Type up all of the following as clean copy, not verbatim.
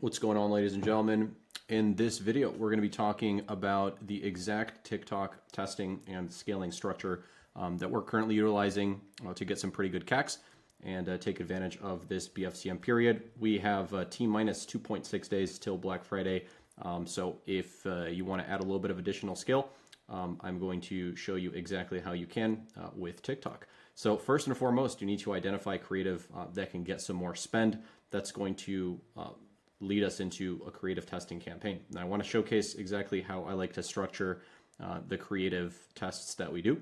What's going on, ladies and gentlemen? In this video, we're going to be talking about the exact TikTok testing and scaling structure that we're currently utilizing to get some pretty good CACs and take advantage of this BFCM period. We have T minus 2.6 days till Black Friday. So if you want to add a little bit of additional scale, I'm going to show you exactly how you can with TikTok. So first and foremost, you need to identify creative that can get some more spend. That's going to lead us into a creative testing campaign. Now, I want to showcase exactly how I like to structure the creative tests that we do.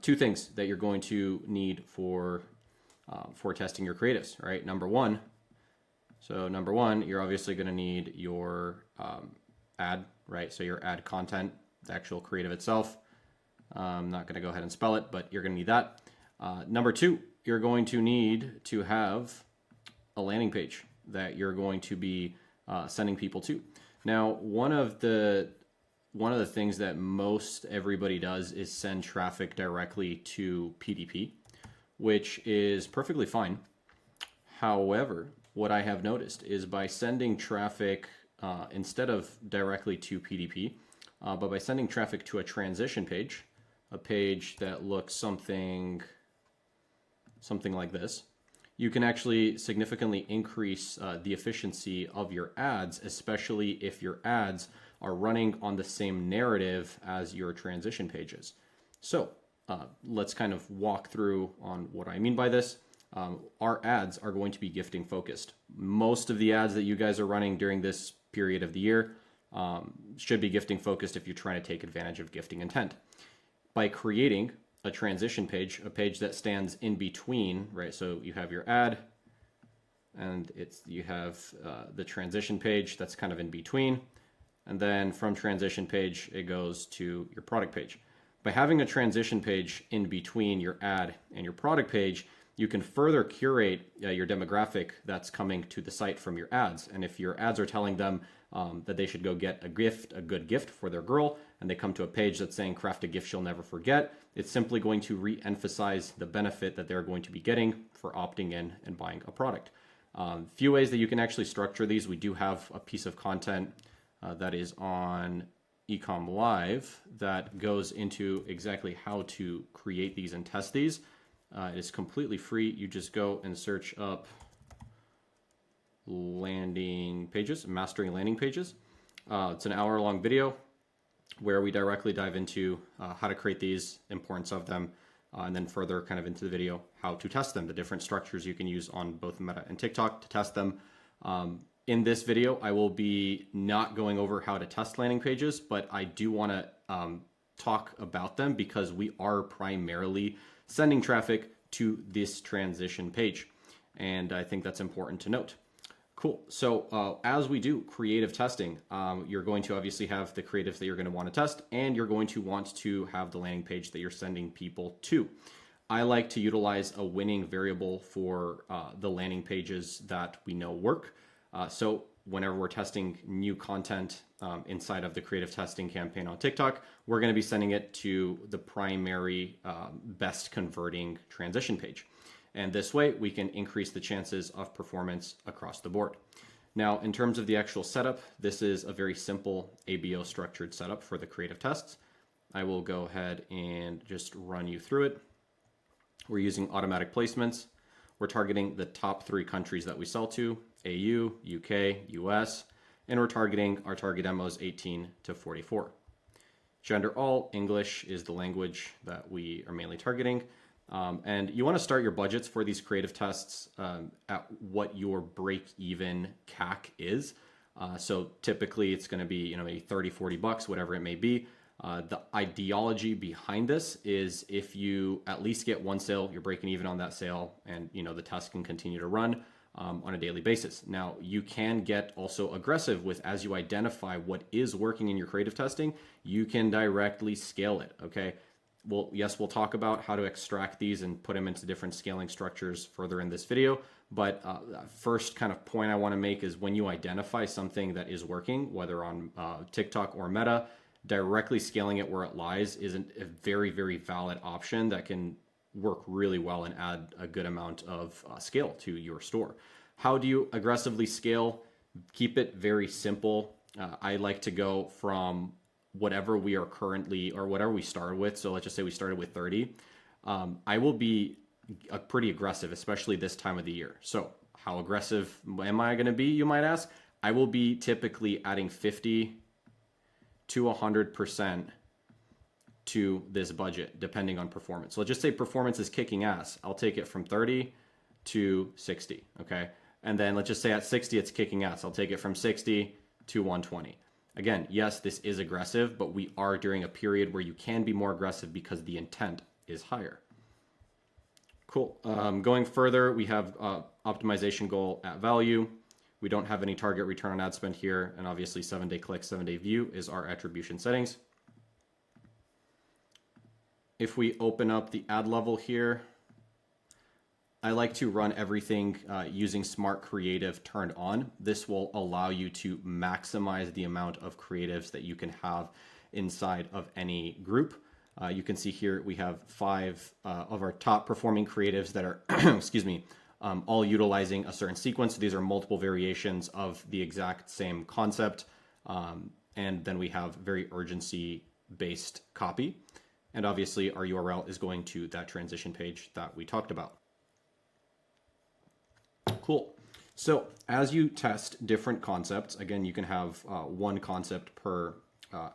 Two things that you're going to need for testing your creatives, right? Number one, you're obviously going to need your ad, right? So your ad content, the actual creative itself. I'm not going to go ahead and spell it, but you're going to need that. Number two, you're going to need to have a landing page that you're going to be sending people to. Now, one of the things that most everybody does is send traffic directly to PDP, which is perfectly fine. However, what I have noticed is by sending traffic instead of directly to PDP, but by sending traffic to a transition page, a page that looks something like this, you can actually significantly increase the efficiency of your ads, especially if your ads are running on the same narrative as your transition pages. So let's kind of walk through on what I mean by this. Our ads are going to be gifting focused. Most of the ads that you guys are running during this period of the year should be gifting focused if you're trying to take advantage of gifting intent. By creating a transition page, a page that stands in between, right? So you have your ad and you have the transition page that's kind of in between. And then from transition page, it goes to your product page. By having a transition page in between your ad and your product page, you can further curate your demographic that's coming to the site from your ads. And if your ads are telling them that they should go get a good gift for their girl, and they come to a page that's saying craft a gift she'll never forget, it's simply going to re-emphasize the benefit that they're going to be getting for opting in and buying a product. Few ways that you can actually structure these. We do have a piece of content that is on Ecom Live that goes into exactly how to create these and test these. It is completely free. You just go and search up landing pages, mastering landing pages. It's an hour-long video where we directly dive into how to create these, importance of them, and then further kind of into the video, how to test them, the different structures you can use on both Meta and TikTok to test them. In this video, I will be not going over how to test landing pages, but I do want to talk about them because we are primarily sending traffic to this transition page. And I think that's important to note. Cool. So as we do creative testing, you're going to obviously have the creatives that you're going to want to test, and you're going to want to have the landing page that you're sending people to. I like to utilize a winning variable for the landing pages that we know work. So whenever we're testing new content inside of the creative testing campaign on TikTok, we're going to be sending it to the primary best converting transition page. And this way we can increase the chances of performance across the board. Now, in terms of the actual setup, this is a very simple ABO structured setup for the creative tests. I will go ahead and just run you through it. We're using automatic placements. We're targeting the top 3 countries that we sell to: AU, UK, US, and we're targeting our target demos 18 to 44. Gender all, English is the language that we are mainly targeting. And you want to start your budgets for these creative tests at what your break-even CAC is. So typically it's going to be, maybe 30, 40 bucks, whatever it may be. The ideology behind this is if you at least get one sale, you're breaking even on that sale, and the test can continue to run on a daily basis. Now, you can get also aggressive with, as you identify what is working in your creative testing, you can directly scale it, okay? Well, yes, we'll talk about how to extract these and put them into different scaling structures further in this video. But first kind of point I want to make is when you identify something that is working, whether on TikTok or Meta, directly scaling it where it lies is a very, very valid option that can work really well and add a good amount of scale to your store. How do you aggressively scale? Keep it very simple. I like to go from whatever we are currently or whatever we started with. So let's just say we started with 30. I will be pretty aggressive, especially this time of the year. So how aggressive am I going to be, you might ask? I will be typically adding 50 to 100% to this budget, depending on performance. So let's just say performance is kicking ass. I'll take it from 30 to 60, okay? And then let's just say at 60, it's kicking ass. I'll take it from 60 to 120. Again, yes, this is aggressive, but we are during a period where you can be more aggressive because the intent is higher. Cool. Going further, we have optimization goal at value. We don't have any target return on ad spend here. And obviously 7-day click, 7-day view is our attribution settings. If we open up the ad level here, I like to run everything using Smart Creative turned on. This will allow you to maximize the amount of creatives that you can have inside of any group. You can see here we have 5 of our top performing creatives that are, excuse me, all utilizing a certain sequence. These are multiple variations of the exact same concept. And then we have very urgency-based copy. And obviously our URL is going to that transition page that we talked about. Cool. So as you test different concepts, again, you can have one concept per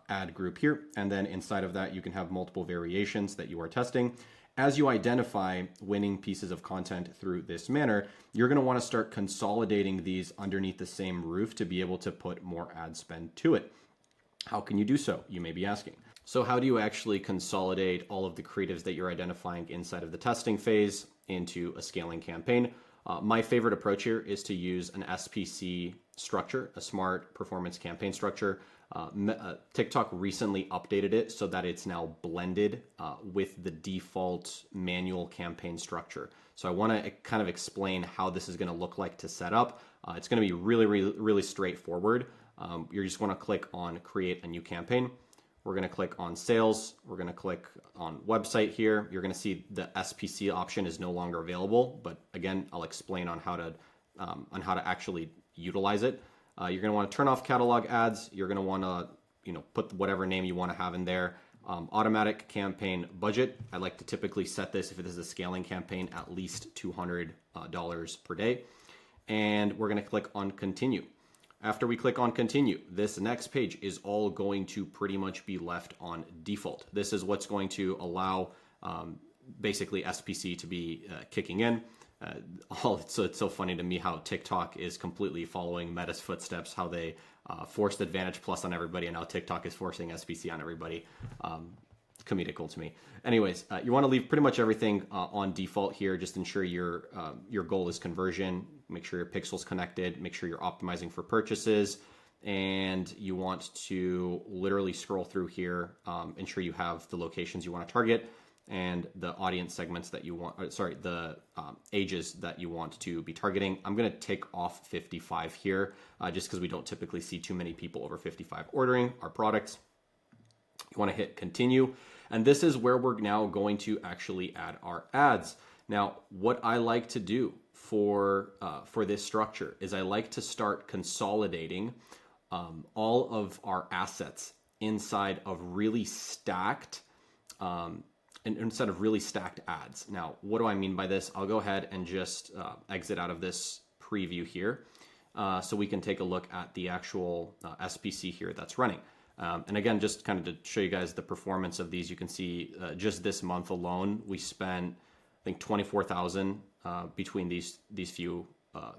ad group here. And then inside of that, you can have multiple variations that you are testing. As you identify winning pieces of content through this manner, you're going to want to start consolidating these underneath the same roof to be able to put more ad spend to it. How can you do so? You may be asking. So how do you actually consolidate all of the creatives that you're identifying inside of the testing phase into a scaling campaign? My favorite approach here is to use an SPC structure, a smart performance campaign structure. TikTok recently updated it so that it's now blended with the default manual campaign structure. So I want to kind of explain how this is going to look like to set up. It's going to be really straightforward. You're just going to click on create a new campaign. We're going to click on sales. We're going to click on website here. You're going to see the SPC option is no longer available, but again, I'll explain on how to actually utilize it. You're going to want to turn off catalog ads. You're going to want to, put whatever name you want to have in there. Automatic campaign budget. I like to typically set this, if it is a scaling campaign, at least $200 per day. And we're going to click on continue. After we click on continue, this next page is all going to pretty much be left on default. This is what's going to allow basically SPC to be kicking in. So it's so funny to me how TikTok is completely following Meta's footsteps, how they forced Advantage Plus on everybody, and now TikTok is forcing SPC on everybody. Comedical to me. Anyways, you want to leave pretty much everything on default here. Just ensure your goal is conversion. Make sure your pixel's connected. Make sure you're optimizing for purchases. And you want to literally scroll through here. Ensure you have the locations you want to target and the audience segments that you want, the ages that you want to be targeting. I'm going to take off 55 here just because we don't typically see too many people over 55 ordering our products. You want to hit continue. And this is where we're now going to actually add our ads. Now, what I like to do for this structure is I like to start consolidating all of our assets inside of really stacked instead of really stacked ads. Now, what do I mean by this? I'll go ahead and just exit out of this preview here so we can take a look at the actual SPC here that's running. And again, just kind of to show you guys the performance of these, you can see just this month alone, we spent, I think, 24,000 between these few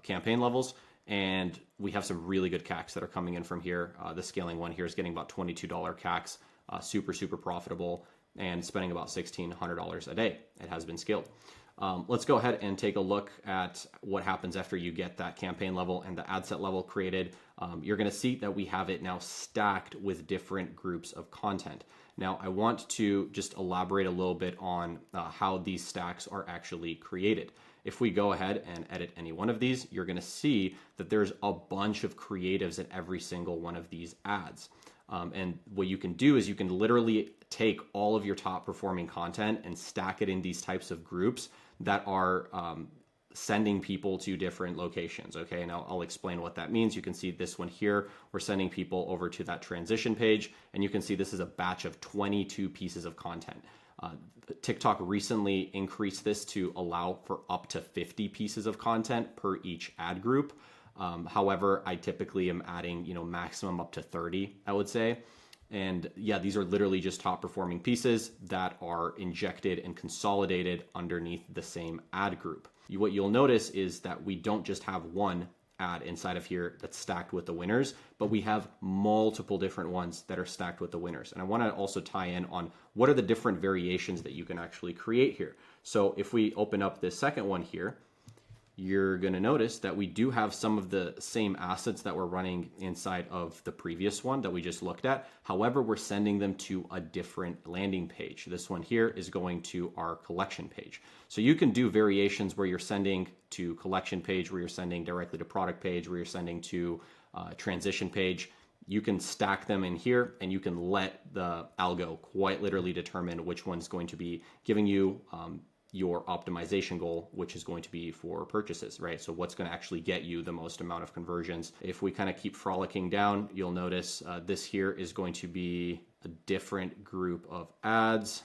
campaign levels. And we have some really good CACs that are coming in from here. The scaling one here is getting about $22 CACs, super profitable, and spending about $1,600 a day. It has been scaled. Let's go ahead and take a look at what happens after you get that campaign level and the ad set level created. You're going to see that we have it now stacked with different groups of content. Now, I want to just elaborate a little bit on how these stacks are actually created. If we go ahead and edit any one of these, you're going to see that there's a bunch of creatives in every single one of these ads. And what you can do is you can literally take all of your top performing content and stack it in these types of groups that are sending people to different locations. Okay, and I'll explain what that means. You can see this one here, we're sending people over to that transition page, and you can see this is a batch of 22 pieces of content. TikTok recently increased this to allow for up to 50 pieces of content per each ad group. However, I typically am adding, maximum up to 30, I would say. And yeah, these are literally just top performing pieces that are injected and consolidated underneath the same ad group. What you'll notice is that we don't just have one ad inside of here that's stacked with the winners, but we have multiple different ones that are stacked with the winners. And I want to also tie in on what are the different variations that you can actually create here. So if we open up this second one here, you're going to notice that we do have some of the same assets that we're running inside of the previous one that we just looked at. However, we're sending them to a different landing page. This one here is going to our collection page. So you can do variations where you're sending to collection page, where you're sending directly to product page, where you're sending to transition page. You can stack them in here, and you can let the algo quite literally determine which one's going to be giving you your optimization goal, which is going to be for purchases, right? So what's going to actually get you the most amount of conversions. If we kind of keep frolicking down, you'll notice this here is going to be a different group of ads.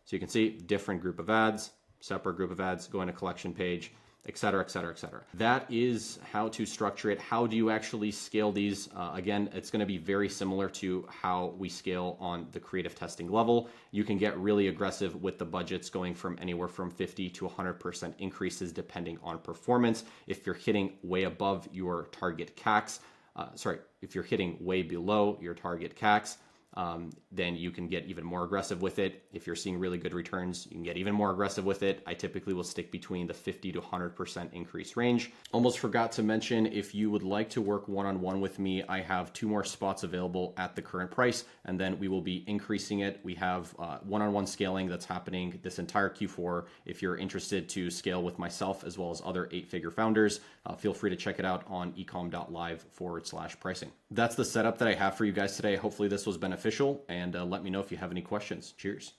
So you can see different group of ads, separate group of ads, going to collection page, et cetera, et cetera, et cetera. That is how to structure it. How do you actually scale these? Again, it's going to be very similar to how we scale on the creative testing level. You can get really aggressive with the budgets, going from anywhere from 50 to 100% increases depending on performance. If you're hitting way above your target CACs, if you're hitting way below your target CACs, then you can get even more aggressive with it. If you're seeing really good returns, you can get even more aggressive with it. I typically will stick between the 50 to 100% increase range. Almost forgot to mention, if you would like to work one-on-one with me, I have 2 more spots available at the current price, and then we will be increasing it. We have one-on-one scaling that's happening this entire Q4. If you're interested to scale with myself as well as other 8-figure founders, feel free to check it out on ecom.live/pricing. That's the setup that I have for you guys today. Hopefully this was beneficial, and let me know if you have any questions. Cheers.